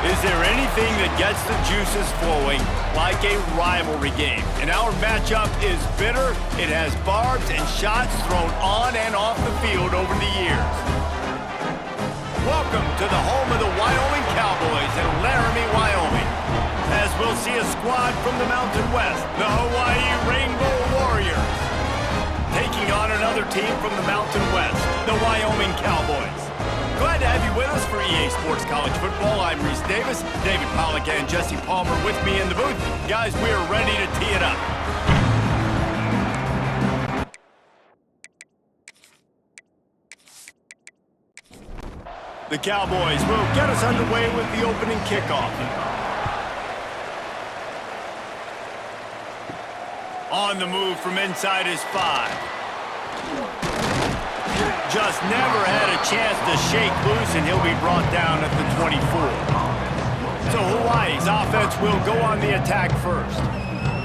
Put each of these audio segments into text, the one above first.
Is there anything that gets the juices flowing like a rivalry game? And our matchup is bitter. It has barbs and shots thrown on and off the field over the years. Welcome to the home of the Wyoming Cowboys in Laramie, Wyoming. As we'll see a squad from the Mountain West, the Hawai'i Rainbow Warriors, taking on another team from the Mountain West, the Wyoming Cowboys. Glad to have you with us for EA Sports College Football. I'm Reese Davis, David Pollack and Jesse Palmer with me in the booth. Guys, we are ready to tee it up. The Cowboys will get us underway with the opening kickoff. On the move from inside his 5. Just never had a chance to shake loose, and he'll be brought down at the 24. So Hawaii's offense will go on the attack first.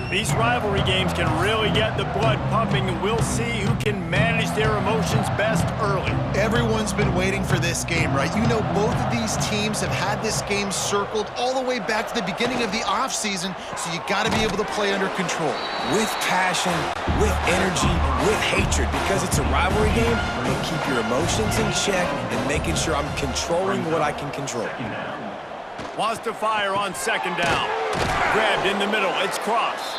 These rivalry games can really get the blood pumping, and we'll see who can manage their emotions best early. Everyone's been waiting for this game, right? You know, both of these teams have had this game circled all the way back to the beginning of the offseason, so you got to be able to play under control. With passion, with energy, with hatred, because it's a rivalry game, and keep your emotions in check and making sure I'm controlling what I can control. Wants to fire on second down. Grabbed in the middle, it's Cross.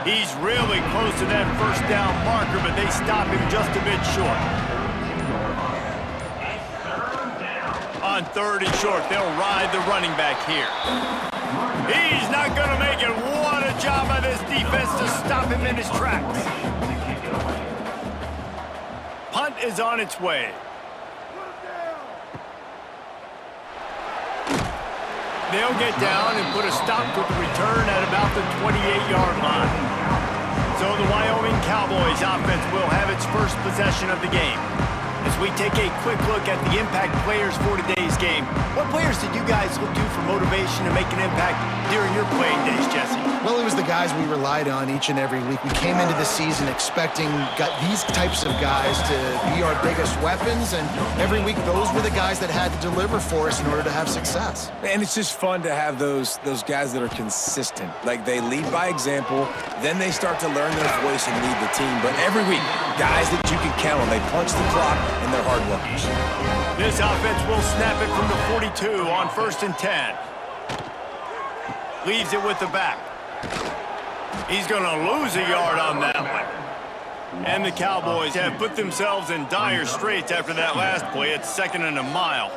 He's really close to that first down marker, but they stop him just a bit short. On third and short, they'll ride the running back here. He's not going to make it. What a job by this defense to stop him in his tracks. Punt is on its way. They'll get down and put a stop to the return at about the 28-yard line. So the Wyoming Cowboys offense will have its first possession of the game. As we take a quick look at the impact players for today's game, what players did you guys look to for motivation to make an impact during your playing days, Jesse? Well, it was the guys we relied on each and every week. We came into the season expecting these types of guys to be our biggest weapons, and every week those were the guys that had to deliver for us in order to have success. And it's just fun to have those guys that are consistent. Like, they lead by example, then they start to learn their voice and lead the team. But every week, guys that you can count on, they punch the clock, and they're hard workers. This offense will snap it from the 42 on 1st and 10. Leaves it with the back. He's going to lose a yard on that one. And the Cowboys have put themselves in dire straits after that last play. It's 2nd and a mile.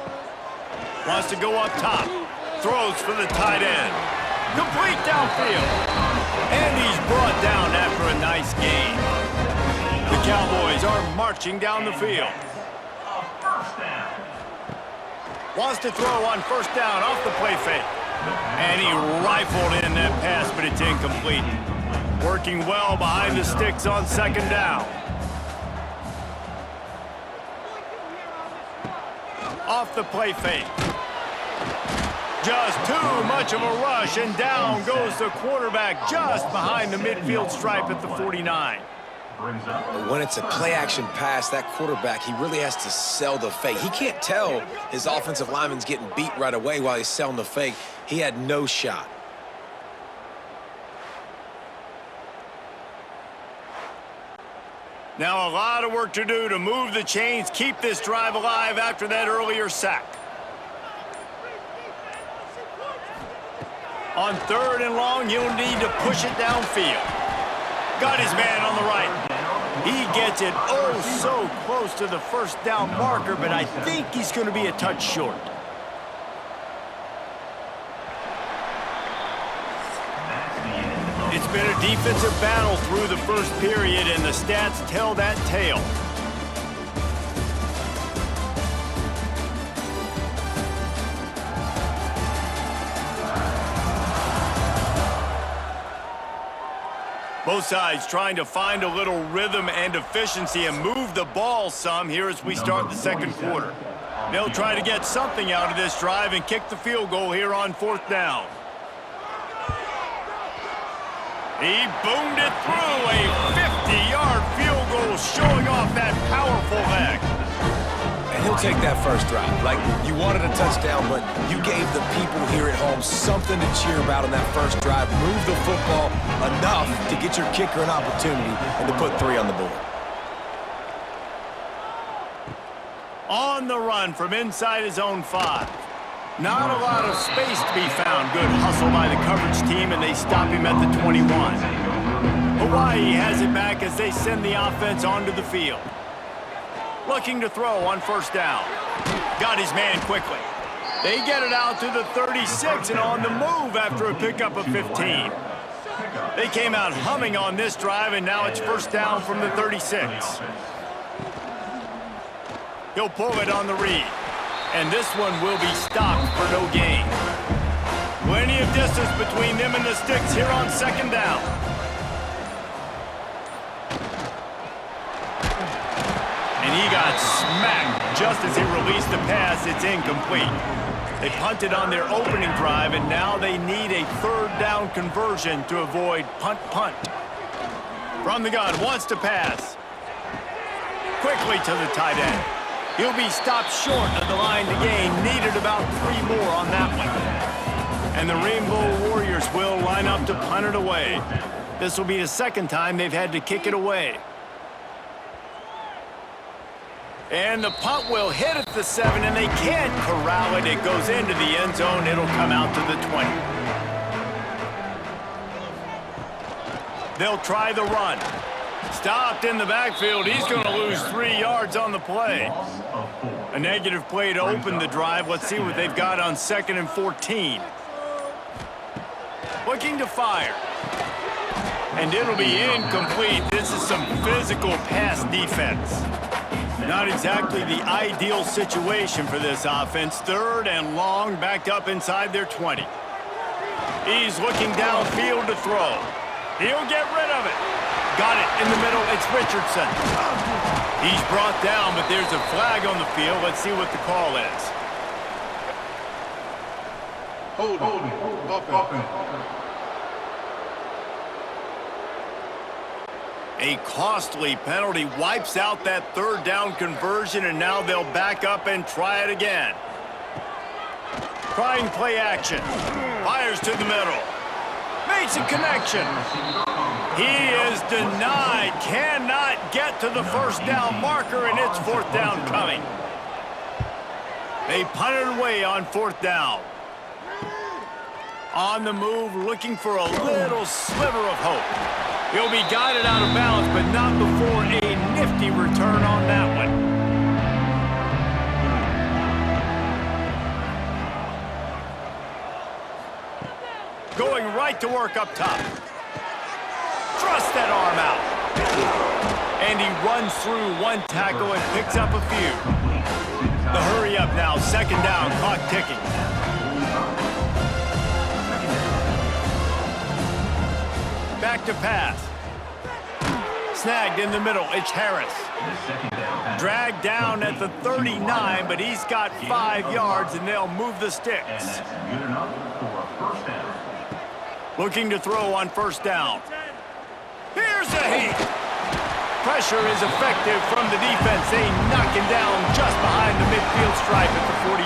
Wants to go up top. Throws for the tight end. Complete downfield. And he's brought down after a nice gain. The Cowboys are marching down the field. Wants to throw on 1st down off the play fake. And he rifled in that pass, but it's incomplete. Working well behind the sticks on 2nd down. Off the play fake. Just too much of a rush, and down goes the quarterback just behind the midfield stripe at the 49. When it's a play-action pass, that quarterback, he really has to sell the fake. He can't tell his offensive lineman's getting beat right away while he's selling the fake. He had no shot. Now a lot of work to do to move the chains, keep this drive alive after that earlier sack. On 3rd and long, he'll need to push it downfield. Got his man on the right. He gets it oh so close to the 1st down marker, but I think he's going to be a touch short. It's been a defensive battle through the first period, and the stats tell that tale. Both sides trying to find a little rhythm and efficiency and move the ball some here as we start the 2nd quarter. They'll try to get something out of this drive and kick the field goal here on 4th down. He boomed it through, a 50-yard field goal showing off that powerful leg. he'll take that first drive. Like, you wanted a touchdown, but you gave the people here at home something to cheer about on that first drive. Move the football enough to get your kicker an opportunity and to put 3 on the board. On the run from inside his own 5. Not a lot of space to be found. Good hustle by the coverage team, and they stop him at the 21. Hawaii has it back as they send the offense onto the field. Looking to throw on first down. Got his man quickly. They get it out to the 36 and on the move after a pickup of 15. They came out humming on this drive, and now it's first down from the 36. He'll pull it on the read. And this one will be stopped for no gain. Plenty of distance between them and the sticks here on second down. And he got smacked just as he released the pass. It's incomplete. They punted on their opening drive, and now they need a third down conversion to avoid punt. From the gun, wants to pass. Quickly to the tight end. He'll be stopped short of the line to gain. Needed about 3 more on that one. And the Rainbow Warriors will line up to punt it away. This will be the second time they've had to kick it away. And the punt will hit at the 7, and they can't corral it. It goes into the end zone. It'll come out to the 20. They'll try the run. Stopped in the backfield. He's going to lose 3 yards on the play. A negative play to open the drive. Let's see what they've got on 2nd and 14. Looking to fire. And it'll be incomplete. This is some physical pass defense. Not exactly the ideal situation for this offense. 3rd and long, backed up inside their 20. He's looking downfield to throw. He'll get rid of it. Got it in the middle. It's Richardson. He's brought down, but there's a flag on the field. Let's see what the call is. Hold it. A costly penalty wipes out that 3rd down conversion, and now they'll back up and try it again. Trying play action. Fires to the middle. Makes a connection. He is denied. Cannot get to the first down marker, and it's 4th down coming. They punt it away on 4th down. On the move, looking for a little sliver of hope. He'll be guided out of bounds, but not before a nifty return on that one. Going right to work up top. Thrust that arm out. And he runs through 1 tackle and picks up a few. The hurry up now, 2nd down, clock ticking. Back to pass. Snagged in the middle. It's Harris. Dragged down at the 39, but he's got 5 yards, and they'll move the sticks. Looking to throw on first down. Here's a hit. Pressure is effective from the defense. They knock him down just behind the midfield stripe at the 48.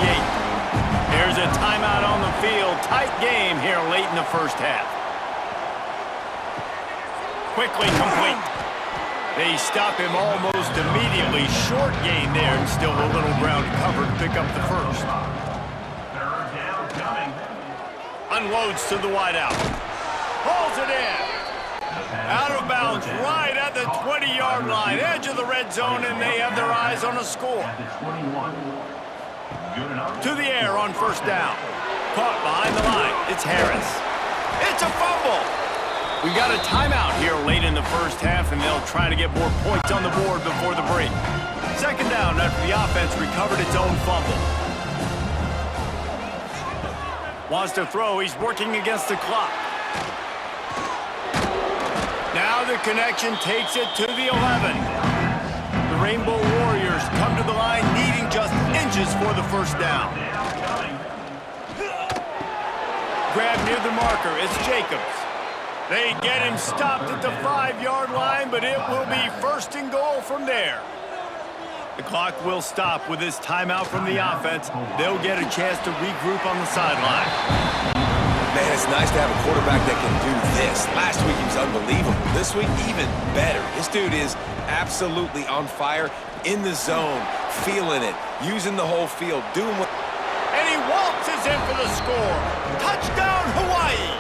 There's a timeout on the field. Tight game here late in the first half. Quickly complete. They stop him almost immediately. Short gain there, and still a little ground to cover to pick up the first. Unloads to the wideout. Pulls it in. Out of bounds right at the 20-yard line. Edge of the red zone, and they have their eyes on a score. To the air on first down. Caught behind the line. It's Harris. It's a fumble. We got a timeout here late in the first half, and they'll try to get more points on the board before the break. 2nd down after the offense recovered its own fumble. Wants to throw. He's working against the clock. Now the connection takes it to the 11. The Rainbow Warriors come to the line needing just inches for the first down. Grab near the marker. It's Jacobs. They get him stopped at the 5-yard line, but it will be 1st and goal from there. The clock will stop with this timeout from the offense. They'll get a chance to regroup on the sideline. Man, it's nice to have a quarterback that can do this. Last week he was unbelievable. This week, even better. This dude is absolutely on fire, in the zone, feeling it, using the whole field, doing what... And he waltzes in for the score. Touchdown, Hawaii!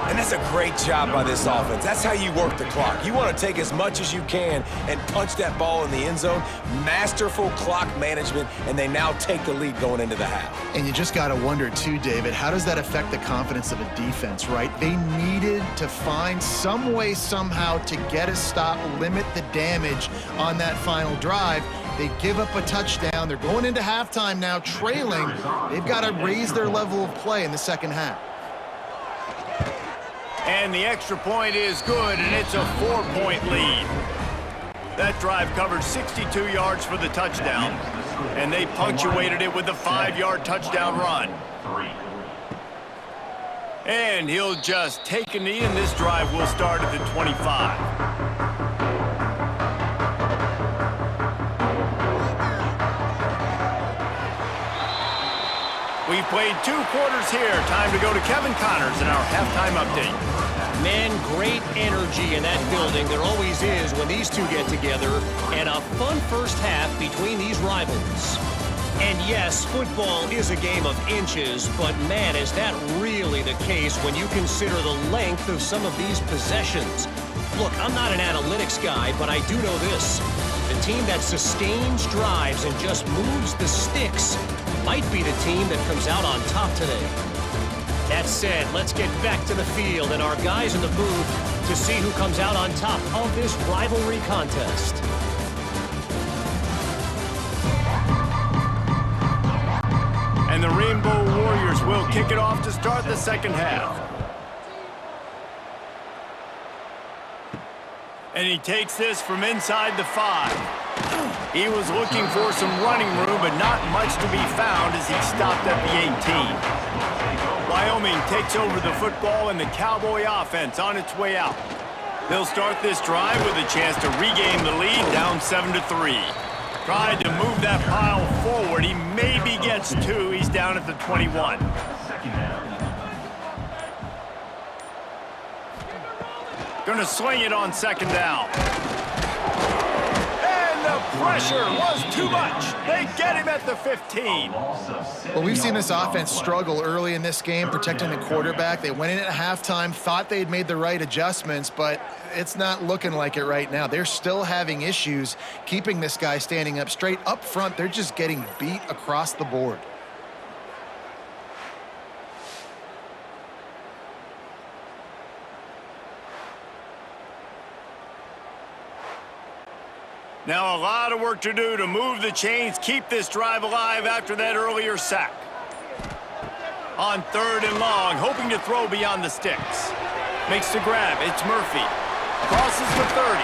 And that's a great job by this offense. That's how you work the clock. You want to take as much as you can and punch that ball in the end zone. Masterful clock management, and they now take the lead going into the half. And you just got to wonder, too, David, how does that affect the confidence of a defense, right? They needed to find some way, somehow, to get a stop, limit the damage on that final drive. They give up a touchdown. They're going into halftime now, trailing. They've got to raise their level of play in the second half. And the extra point is good, and it's a 4-point lead. That drive covered 62 yards for the touchdown, and they punctuated it with a 5-yard touchdown run. And he'll just take a knee, and this drive will start at the 25. We've played 2 quarters here. Time to go to Kevin Connors in our halftime update. Man, great energy in that building. There always is when these two get together. And a fun first half between these rivals. And yes, football is a game of inches, but man, is that really the case when you consider the length of some of these possessions. Look, I'm not an analytics guy, but I do know this. The team that sustains drives and just moves the sticks might be the team that comes out on top today. That said, let's get back to the field and our guys in the booth to see who comes out on top of this rivalry contest. And the Rainbow Warriors will kick it off to start the second half. And he takes this from inside the 5. He was looking for some running room, but not much to be found as he stopped at the 18. Wyoming takes over the football and the Cowboy offense on its way out. They'll start this drive with a chance to regain the lead down 7-3. Tried to move that pile forward. He maybe gets 2. He's down at the 21. Gonna swing it on second down. And the pressure was too much. They get him at the 15. Well, we've seen this offense struggle early in this game, protecting the quarterback. They went in at halftime, thought they'd made the right adjustments, but it's not looking like it right now. They're still having issues keeping this guy standing up straight. Up front, they're just getting beat across the board. Now a lot of work to do to move the chains, keep this drive alive after that earlier sack. On 3rd and long, hoping to throw beyond the sticks. Makes the grab, it's Murphy. Crosses the 30.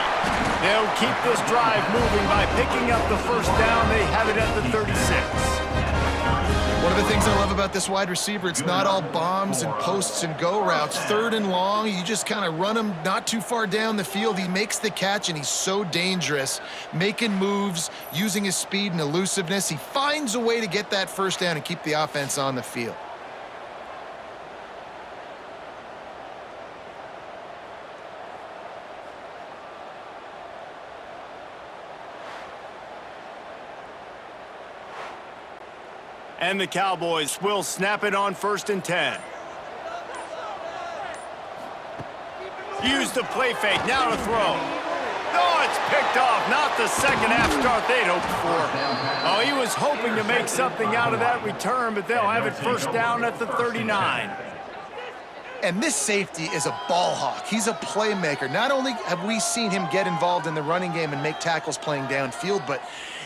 They'll keep this drive moving by picking up the first down. They have it at the 36. One of the things I love about this wide receiver, it's not all bombs and posts and go routes. 3rd and long, you just kind of run him not too far down the field. He makes the catch, and he's so dangerous, making moves, using his speed and elusiveness. He finds a way to get that first down and keep the offense on the field. And the Cowboys will snap it on 1st and 10. Use the play fake, now to throw. Oh, it's picked off. Not the second half start they'd hoped for. Oh, he was hoping to make something out of that return, but they'll have it first down at the 39. And this safety is a ball hawk. He's a playmaker. Not only have we seen him get involved in the running game and make tackles playing downfield, but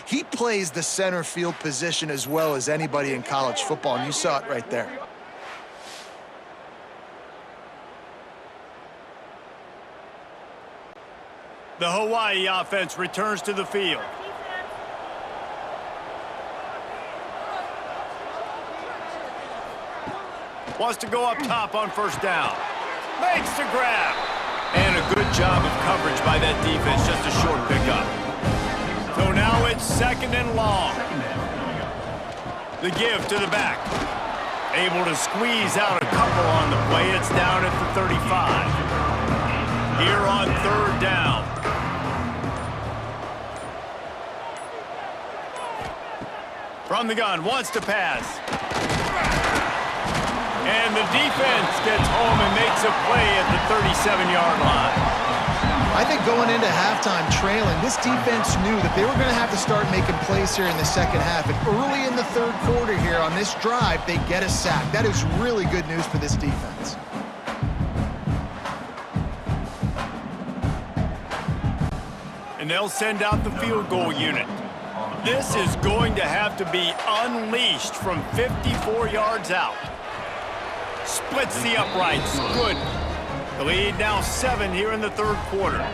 he plays the center field position as well as anybody in college football, and you saw it right there. The Hawaii offense returns to the field. Wants to go up top on first down. Makes the grab. And a good job of coverage by that defense, just a short pickup. So now it's 2nd and long. The give to the back. Able to squeeze out a couple on the play. It's down at the 35. Here on 3rd down. From the gun, wants to pass. And the defense gets home and makes a play at the 37-yard line. I think going into halftime trailing, this defense knew that they were going to have to start making plays here in the second half. And early in the 3rd quarter here on this drive, they get a sack. That is really good news for this defense. And they'll send out the field goal unit. This is going to have to be unleashed from 54 yards out. Splits the uprights. Good. The lead now 7 here in the 3rd quarter.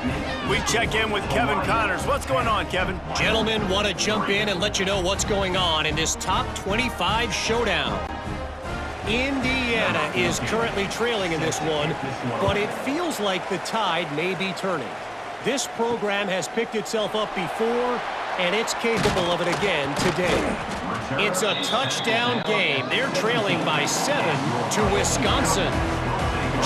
We check in with Kevin Connors. What's going on, Kevin? Gentlemen, want to jump in and let you know what's going on in this top 25 showdown. Indiana is currently trailing in this one, but it feels like the tide may be turning. This program has picked itself up before, and it's capable of it again today. It's a touchdown game. They're trailing by 7 to Wisconsin.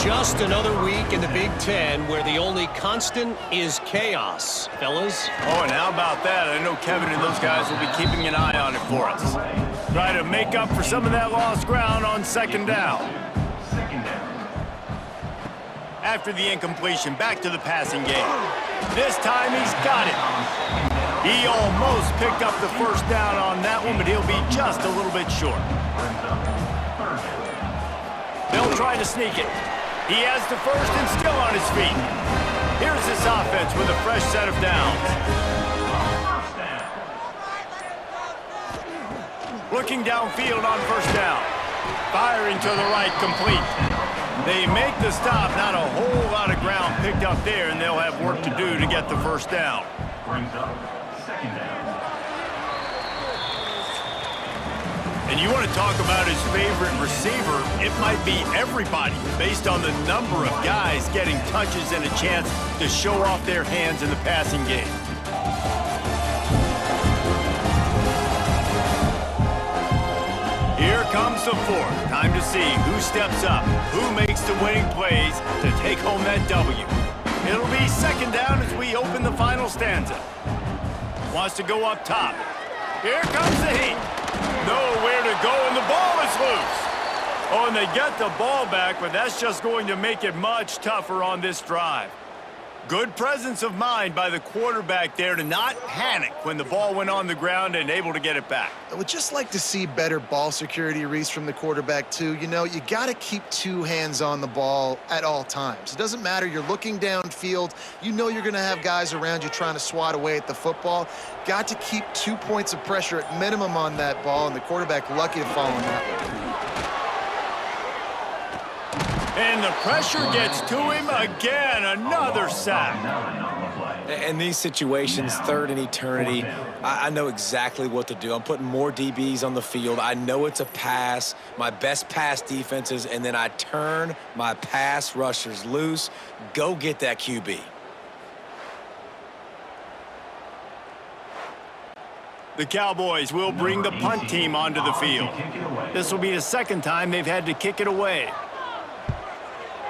Just another week in the Big Ten where the only constant is chaos, fellas. Oh, and how about that? I know Kevin and those guys will be keeping an eye on it for us. Try to make up for some of that lost ground on 2nd down. After the incompletion, back to the passing game. This time he's got it. He almost picked up the 1st down on that one, but he'll be just a little bit short. They'll try to sneak it. He has the 1st and still on his feet. Here's this offense with a fresh set of downs. Looking downfield on 1st down. Firing to the right, complete. They make the stop, not a whole lot of ground picked up there, and they'll have work to do to get the 1st down. Brings up 2nd down. And you want to talk about his favorite receiver, it might be everybody based on the number of guys getting touches and a chance to show off their hands in the passing game. Here comes the 4th. Time to see who steps up, who makes the winning plays to take home that W. It'll be 2nd down as we open the final stanza. Wants to go up top. Here comes the heat. Nowhere to go, and the ball is loose. Oh, and they get the ball back, but that's just going to make it much tougher on this drive. Good presence of mind by the quarterback there to not panic when the ball went on the ground and able to get it back. I would just like to see better ball security, Reese, from the quarterback, too. You know, you got to keep 2 hands on the ball at all times. It doesn't matter. You're looking downfield. You know you're going to have guys around you trying to swat away at the football. Got to keep 2 points of pressure at minimum on that ball, and the quarterback lucky to fall on that one. And the pressure gets to him again. Another sack. In these situations, 3rd and eternity, I know exactly what to do. I'm putting more DBs on the field. I know it's a pass, my best pass defenses, and then I turn my pass rushers loose. Go get that QB. The Cowboys will bring the punt team onto the field. This will be the 2nd time they've had to kick it away.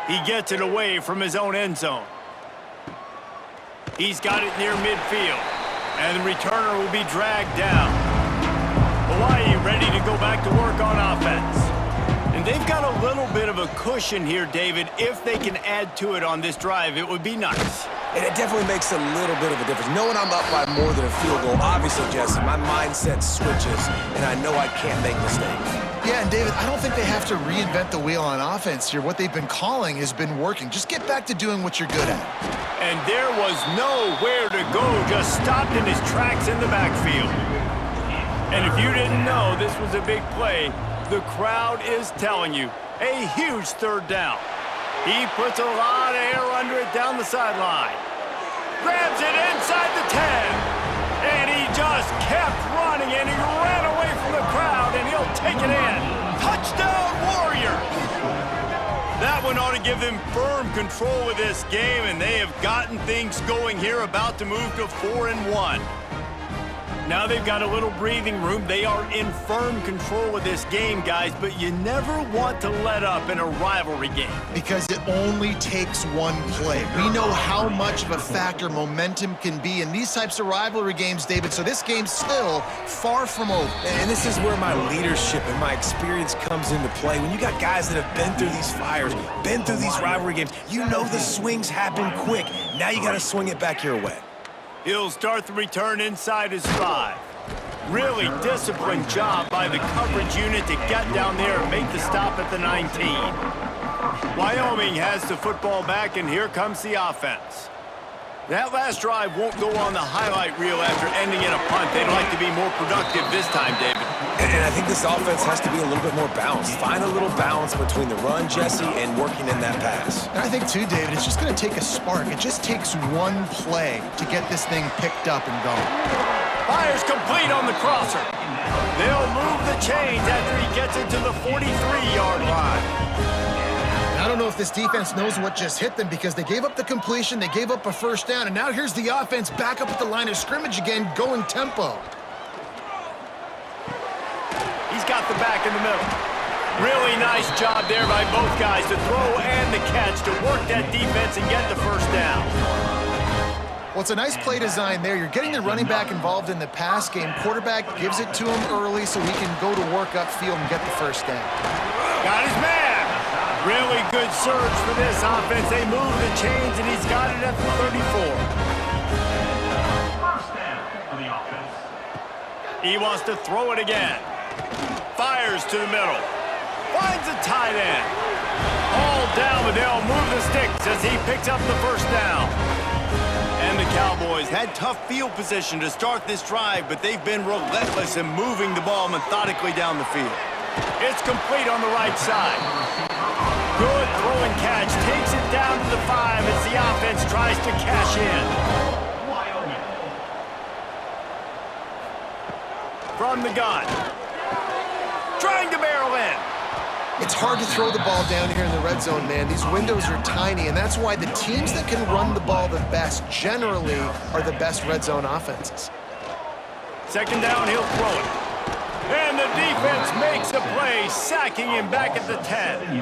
He gets it away from his own end zone. He's got it near midfield, and the returner will be dragged down. Hawaii ready to go back to work on offense. And they've got a little bit of a cushion here, David. If they can add to it on this drive, it would be nice. And it definitely makes a little bit of a difference. Knowing I'm up by more than a field goal, obviously, Jesse, my mindset switches, and I know I can't make mistakes. Yeah, and David, I don't think they have to reinvent the wheel on offense here. What they've been calling has been working. Just get back to doing what you're good at. And there was nowhere to go, just stopped in his tracks in the backfield. And if you didn't know this was a big play, the crowd is telling you, a huge 3rd down. He puts a lot of air under it down the sideline. Grabs it inside the 10. And he just kept running, and he ran away from the crowd, and he'll take it in. Touchdown, Warriors! That one ought to give them firm control of this game, and they have gotten things going here, about to move to 4-1. Now they've got a little breathing room. They are in firm control of this game, guys, but you never want to let up in a rivalry game. Because it only takes one play. We know how much of a factor momentum can be in these types of rivalry games, David, so this game's still far from over. And this is where my leadership and my experience comes into play. When you got guys that have been through these fires, been through these rivalry games, you know the swings happen quick. Now you got to swing it back your way. He'll start the return inside his 5. Really disciplined job by the coverage unit to get down there and make the stop at the 19. Wyoming has the football back, and here comes the offense. That last drive won't go on the highlight reel after ending in a punt. They'd like to be more productive this time, David. And I think this offense has to be a little bit more balanced. Find a little balance between the run, Jesse, and working in that pass. And I think, too, David, it's just going to take a spark. It just takes one play to get this thing picked up and going. Fires complete on the crosser. They'll move the chains after he gets it to the 43-yard line. I don't know if this defense knows what just hit them because they gave up the completion, they gave up a first down, and now here's the offense back up at the line of scrimmage again, going tempo. He's got the back in the middle. Really nice job there by both guys to throw and the catch to work that defense and get the first down. Well, it's a nice play design there. You're getting the running back involved in the pass game. Quarterback gives it to him early so he can go to work upfield and get the first down. Got his man. Really good surge for this offense. They move the chains, and he's got it at the 34. First down for the offense. He wants to throw it again. Fires to the middle. Finds a tight end. All down, but they'll move the sticks as he picks up the first down. And the Cowboys had tough field position to start this drive, but they've been relentless in moving the ball methodically down the field. It's complete on the right side. Good throw and catch. Takes it down to the 5 as the offense tries to cash in. From the gun. Trying to barrel in. It's hard to throw the ball down here in the red zone, man. These windows are tiny, and that's why the teams that can run the ball the best generally are the best red zone offenses. Second down, he'll throw it. And the defense makes a play, sacking him back at the 10.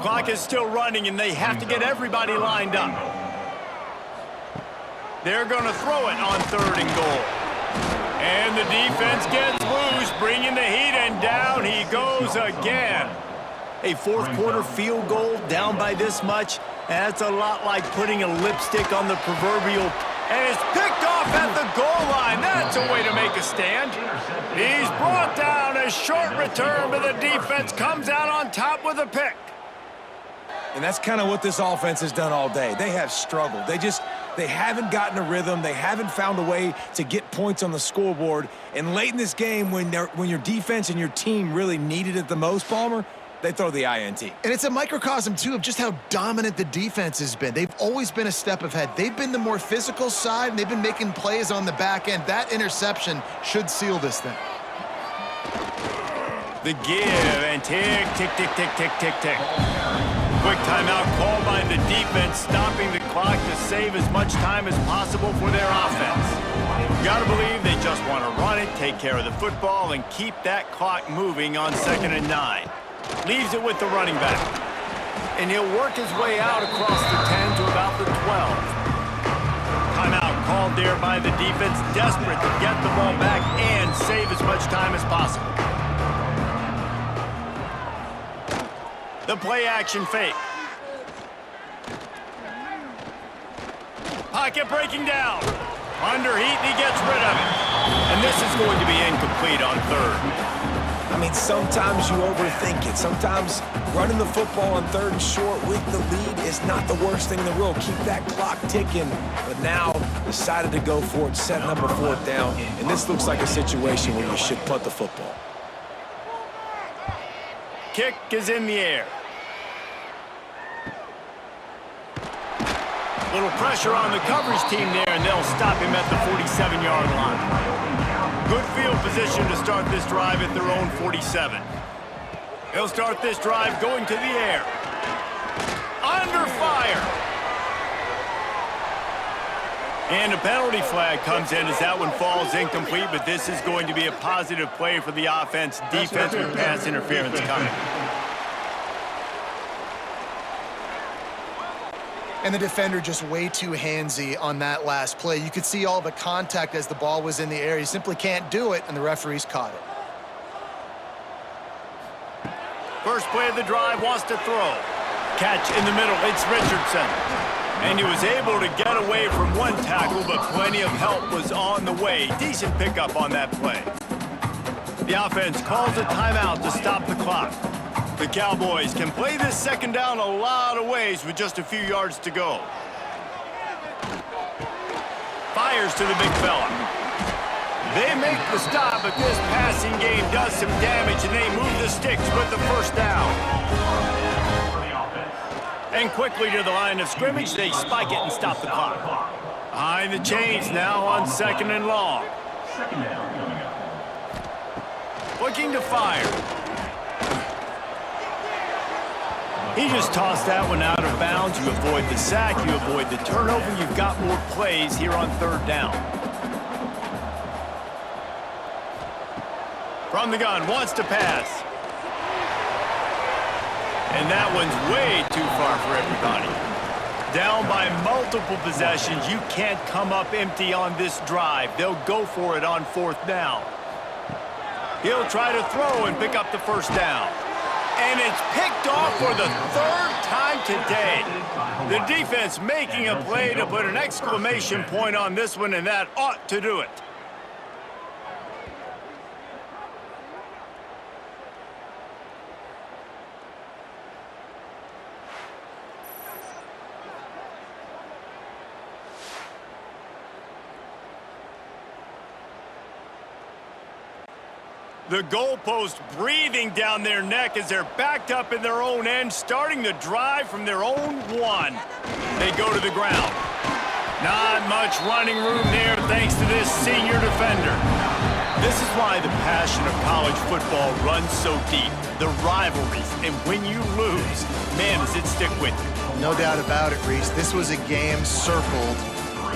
Clock is still running, and they have to get everybody lined up. They're going to throw it on 3rd and goal. And the defense gets loose, bringing the heat, and down he goes again. A fourth-quarter field goal down by this much, that's a lot like putting a lipstick on the proverbial. And it's picked off at the goal line. That's a way to make a stand. He's brought down. A short return, but the defense comes out on top with a pick. And that's kind of what this offense has done all day. They have struggled. They haven't gotten a rhythm. They haven't found a way to get points on the scoreboard. And late in this game, when your defense and your team really needed it the most, Palmer, they throw the INT. And it's a microcosm, too, of just how dominant the defense has been. They've always been a step ahead. They've been the more physical side, and they've been making plays on the back end. That interception should seal this thing. The give, and tick, tick, tick, tick, tick, tick, tick. Quick timeout called by the defense, stopping the clock to save as much time as possible for their offense. You gotta believe they just want to run it, take care of the football, and keep that clock moving on 2nd and 9. Leaves it with the running back. And he'll work his way out across the 10 to about the 12. Timeout called there by the defense, desperate to get the ball back and save as much time as possible. The play-action fake. Pocket breaking down. Under heat, and he gets rid of it. And this is going to be incomplete on 3rd. I mean, sometimes you overthink it. Sometimes running the football on 3rd and short with the lead is not the worst thing in the world. Keep that clock ticking. But now decided to go for it, set number 4th down. And this looks like a situation where you should punt the football. Kick is in the air. Little pressure on the coverage team there, and they'll stop him at the 47-yard line. Good field position to start this drive at their own 47. They'll start this drive going to the air. Under fire. And a penalty flag comes in as that one falls incomplete, but this is going to be a positive play for the offense. Defense with pass interference coming. And the defender just way too handsy on that last play. You could see all the contact as the ball was in the air. He simply can't do it, and the referees caught it. First play of the drive, wants to throw. Catch in the middle, it's Richardson. And he was able to get away from one tackle, but plenty of help was on the way. Decent pickup on that play. The offense calls a timeout to stop the clock. The Cowboys can play this second down a lot of ways with just a few yards to go. Fires to the big fella. They make the stop, but this passing game does some damage, and they move the sticks with the first down. And quickly to the line of scrimmage, they spike it and stop the clock. Behind the chains now on second and long. Looking to fire. He just tossed that one out of bounds. You avoid the sack, you avoid the turnover. You've got more plays here on third down. From the gun, wants to pass. And that one's way too far for everybody. Down by multiple possessions, you can't come up empty on this drive. They'll go for it on fourth down. He'll try to throw and pick up the first down. And it's picked off for the third time today. The defense making a play to put an exclamation point on this one, and that ought to do it. The goalpost breathing down their neck as they're backed up in their own end, starting the drive from their own one. They go to the ground. Not much running room there thanks to this senior defender. This is why the passion of college football runs so deep. The rivalries, and when you lose, man, does it stick with you. No doubt about it, Reese. This was a game circled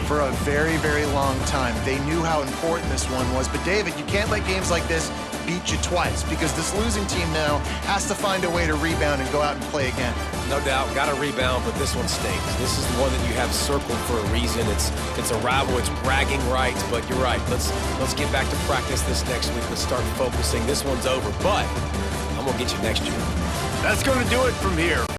for a very, very long time. They knew how important this one was. But, David, you can't let games like this beat you twice, because this losing team now has to find a way to rebound and go out and play again. No doubt, got to rebound, but this one stinks. This is the one that you have circled for a reason. It's a rival, it's bragging rights, but you're right. Let's get back to practice this next week. Let's start focusing. This one's over, but I'm going to get you next year. That's going to do it from here.